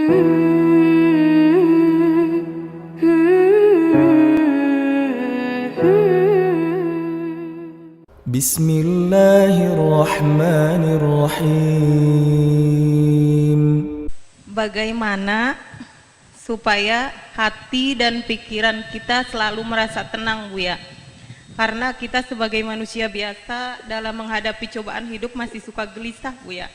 Bismillahirrahmanirrahim. Bagaimana supaya hati dan pikiran kita selalu merasa tenang, Bu ya? Karena kita sebagai manusia biasa dalam menghadapi cobaan hidup masih suka gelisah, Bu ya.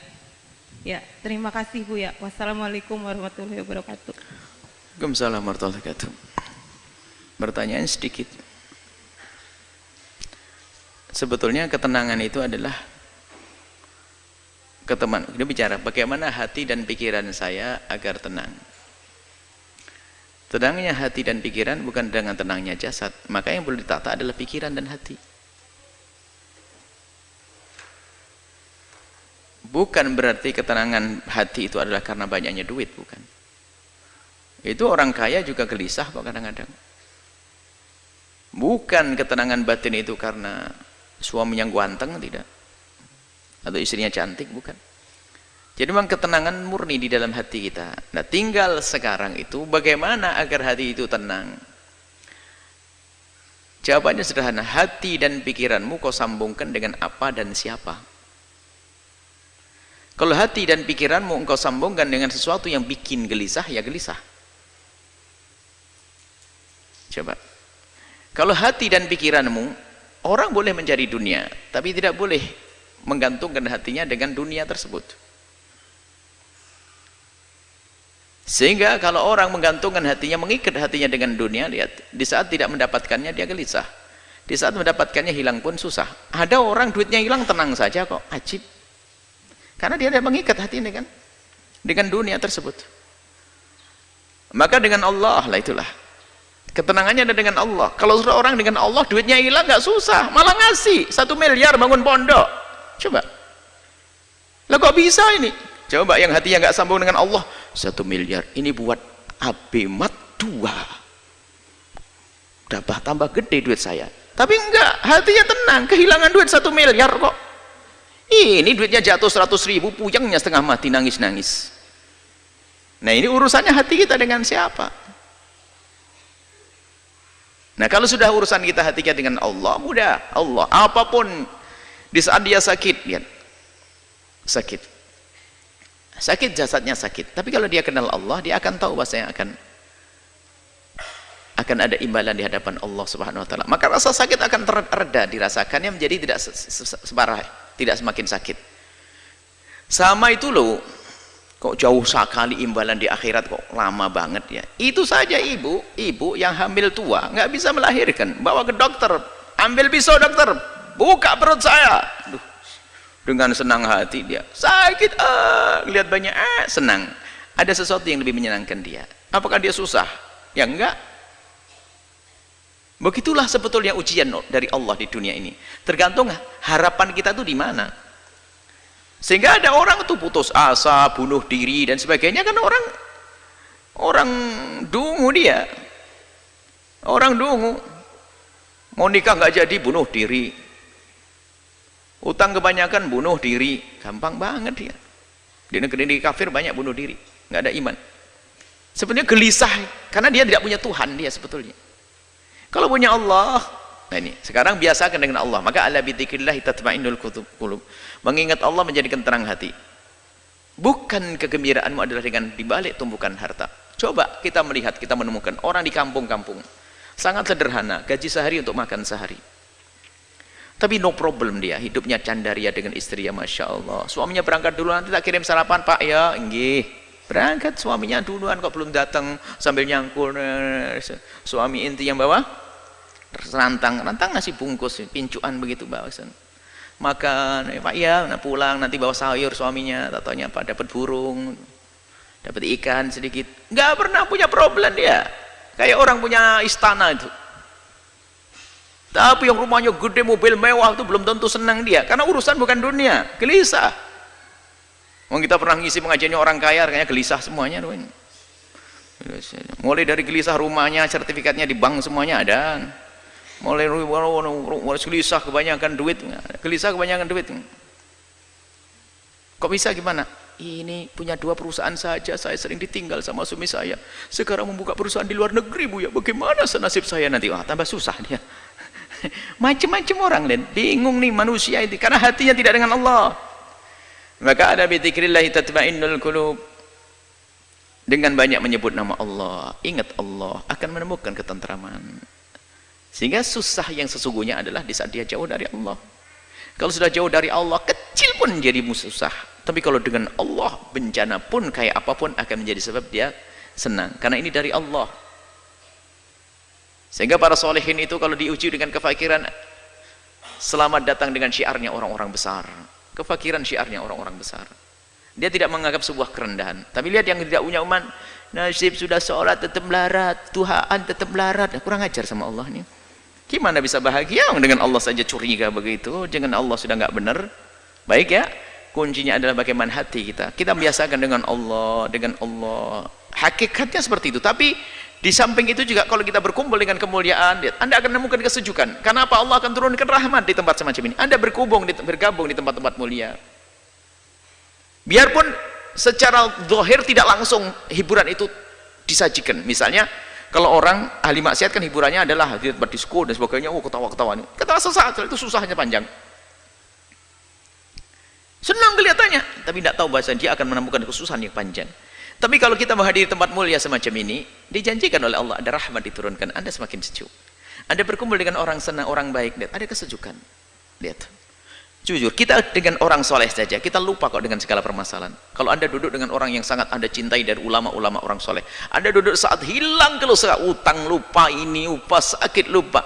Ya, terima kasih, Bu ya. Wassalamualaikum warahmatullahi wabarakatuh. Waalaikumsalam warahmatullahi wabarakatuh. Pertanyaan sedikit. Sebetulnya ketenangan itu adalah dia bicara bagaimana hati dan pikiran saya agar tenang. Tenangnya hati dan pikiran bukan dengan tenangnya jasad, maka yang perlu ditata adalah pikiran dan hati. Bukan berarti ketenangan hati itu adalah karena banyaknya duit, bukan. Itu orang kaya juga gelisah kok kadang-kadang. Bukan ketenangan batin itu karena suaminya ganteng, tidak, atau istrinya cantik, bukan. Jadi memang ketenangan murni di dalam hati kita. Nah, tinggal sekarang itu bagaimana agar hati itu tenang. Jawabannya sederhana, hati dan pikiranmu kau sambungkan dengan apa dan siapa. Kalau hati dan pikiranmu engkau sambungkan dengan sesuatu yang bikin gelisah, ya gelisah. Coba, kalau hati dan pikiranmu, orang boleh mencari dunia, tapi tidak boleh menggantungkan hatinya dengan dunia tersebut. Sehingga kalau orang menggantungkan hatinya, mengikat hatinya dengan dunia, lihat, di saat tidak mendapatkannya dia gelisah, di saat mendapatkannya hilang pun susah. Ada orang duitnya hilang tenang saja kok, ajib, karena dia tidak mengikat hatinya dengan dunia tersebut. Maka dengan Allah lah, itulah ketenangannya ada dengan Allah. Kalau sudah orang dengan Allah, duitnya hilang nggak susah, malah ngasih 1 miliar bangun pondok. Coba, lah kok bisa ini? Coba yang hatinya nggak sambung dengan Allah, 1 miliar ini buat abemat 2, dapat tambah gede duit saya. Tapi enggak, hatinya tenang, kehilangan duit 1 miliar kok. Ini duitnya jatuh 100.000, puyengnya setengah mati, nangis-nangis. Nah, ini urusannya hati kita dengan siapa? Nah, kalau sudah urusan kita hati kita dengan Allah, mudah. Allah, apapun di saat dia sakit, lihat, sakit jasadnya sakit, tapi kalau dia kenal Allah, dia akan tahu bahwasanya akan ada imbalan di hadapan Allah Subhanahu wa taala. Maka rasa sakit akan terreda dirasakannya, menjadi tidak separah, tidak semakin sakit. Sama itu loh, kok jauh sekali imbalan di akhirat, kok lama banget ya. Itu saja ibu yang hamil tua nggak bisa melahirkan, bawa ke dokter, ambil pisau dokter, buka perut saya. Aduh, dengan senang hati dia sakit, lihat banyak, senang. Ada sesuatu yang lebih menyenangkan dia. Apakah dia susah? Ya enggak. Begitulah sebetulnya ujian dari Allah di dunia ini. Tergantung harapan kita tuh di mana. Sehingga ada orang tuh putus asa, bunuh diri dan sebagainya, kan orang dungu dia. Orang dungu. Mau nikah nggak jadi, bunuh diri. Utang kebanyakan, bunuh diri. Gampang banget dia. Di negeri kafir banyak bunuh diri, nggak ada iman. Sebenarnya gelisah karena dia tidak punya Tuhan dia sebetulnya. Kalau punya Allah, nah ini sekarang biasakan dengan Allah. Maka ala bidzikrillah tatma'innul qulub. Mengingat Allah menjadikan tenang hati. Bukan kegembiraanmu adalah dengan dibalik tumpukan harta. Coba kita melihat, kita menemukan orang di kampung-kampung sangat sederhana, gaji sehari untuk makan sehari, tapi no problem, dia hidupnya candaria dengan istri, ya masya Allah. Suaminya berangkat dulu, nanti tak kirim sarapan pak ya. Inggih, berangkat suaminya duluan kok belum datang, sambil nyangkul. Suami inti yang bawa rantang ngasih bungkus pincuan begitu, bawa makan, pak ya, nah pulang nanti bawa sayur suaminya, tatanya pak dapat burung, dapat ikan sedikit, nggak pernah punya problem dia, kayak orang punya istana itu. Tapi yang rumahnya gede, mobil mewah itu belum tentu senang dia, karena urusan bukan dunia, gelisah. Kita pernah ngisi pengajiannya orang kaya, kayaknya gelisah semuanya. Mulai dari gelisah rumahnya, sertifikatnya di bank semuanya ada. Mulai gelisah kebanyakan duit, gelisah kebanyakan duit. Kok bisa, gimana? ini punya 2 perusahaan saja, saya sering ditinggal sama suami saya, sekarang membuka perusahaan di luar negeri Buya, bagaimana nasib saya nanti? Wah, tambah susah dia. Macam-macam orang, dan bingung nih manusia itu karena hatinya tidak dengan Allah. Maka ada bi dzikrillah tatma'innul qulub. Dengan banyak menyebut nama Allah, ingat Allah, akan menemukan ketentraman. Sehingga susah yang sesungguhnya adalah di saat dia jauh dari Allah. Kalau sudah jauh dari Allah, kecil pun jadi susah. Tapi kalau dengan Allah, bencana pun kayak apapun akan menjadi sebab dia senang. Karena ini dari Allah. Sehingga para solehin itu kalau diuji dengan kefakiran, selamat datang dengan syiarnya orang-orang besar. Kefakiran syiarnya orang-orang besar. Dia tidak menganggap sebuah kerendahan. Tapi lihat yang tidak punya umat, nasib sudah sholat tetap melarat, Tuhan tetap melarat. Kurang ajar sama Allah nih. Gimana bisa bahagia dengan Allah saja curiga begitu? Jangan Allah sudah nggak benar. Baik ya, kuncinya adalah bagaimana hati kita. Kita biasakan dengan Allah, dengan Allah. Hakikatnya seperti itu. Tapi di samping itu juga kalau kita berkumpul dengan kemuliaan, Anda akan menemukan kesejukan. Karena apa? Allah akan turunkan rahmat di tempat semacam ini. Anda bergabung di tempat-tempat mulia. Biarpun secara zahir tidak langsung hiburan itu disajikan. Misalnya kalau orang ahli maksiat kan hiburannya adalah hadir berdisko dan sebagainya, ketawa-ketawa. Ketawa sesaat, itu susahnya panjang. Senang kelihatannya, tapi tidak tahu bahasa dia akan menemukan kesusahan yang panjang. Tapi kalau kita menghadiri tempat mulia semacam ini, dijanjikan oleh Allah ada rahmat diturunkan, Anda semakin sejuk. Anda berkumpul dengan orang senang, orang baik, lihat, ada kesejukan. Lihat. Jujur, kita dengan orang soleh saja, kita lupa kok dengan segala permasalahan. Kalau Anda duduk dengan orang yang sangat Anda cintai dari ulama-ulama orang soleh, Anda duduk saat hilang keluh utang lupa, ini lupa, sakit lupa.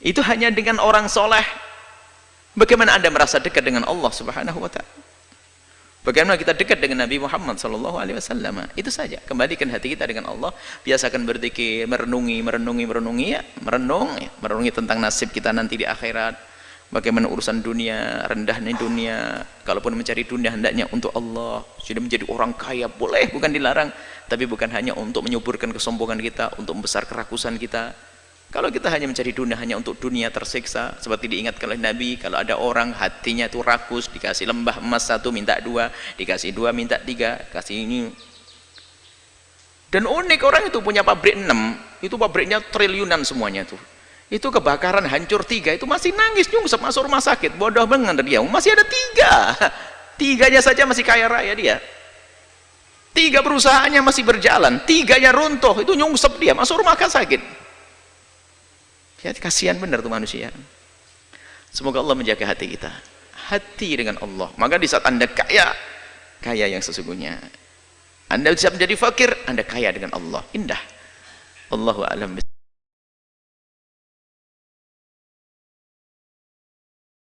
Itu hanya dengan orang soleh. Bagaimana Anda merasa dekat dengan Allah Subhanahu wa ta'ala? Bagaimana kita dekat dengan Nabi Muhammad sallallahu alaihi wasallam? Itu saja. Kembalikan hati kita dengan Allah, biasakan berzikir, merenungi ya, merenungi tentang nasib kita nanti di akhirat. Bagaimana urusan dunia, rendahnya dunia. Kalaupun mencari dunia hendaknya untuk Allah. Sudah menjadi orang kaya boleh, bukan dilarang, tapi bukan hanya untuk menyuburkan kesombongan kita, untuk membesar kerakusan kita. Kalau kita hanya mencari dunia hanya untuk dunia tersiksa, seperti diingatkan oleh Nabi, kalau ada orang hatinya itu rakus, dikasih lembah emas 1 minta 2, dikasih 2 minta 3, kasih ini. Dan unik, orang itu punya pabrik 6, itu pabriknya triliunan semuanya tuh. Itu kebakaran hancur 3, itu masih nangis nyungsep masuk rumah sakit. Bodoh banget dia, masih ada 3, 3-nya saja masih kaya raya dia. 3 perusahaannya masih berjalan, 3-nya runtuh, itu nyungsep dia masuk rumah sakit. Ya, kasihan benar tuh manusia. Semoga Allah menjaga hati kita, hati dengan Allah. Maka di saat Anda kaya yang sesungguhnya. Anda bisa menjadi fakir, Anda kaya dengan Allah. Indah. Allahu a'lam.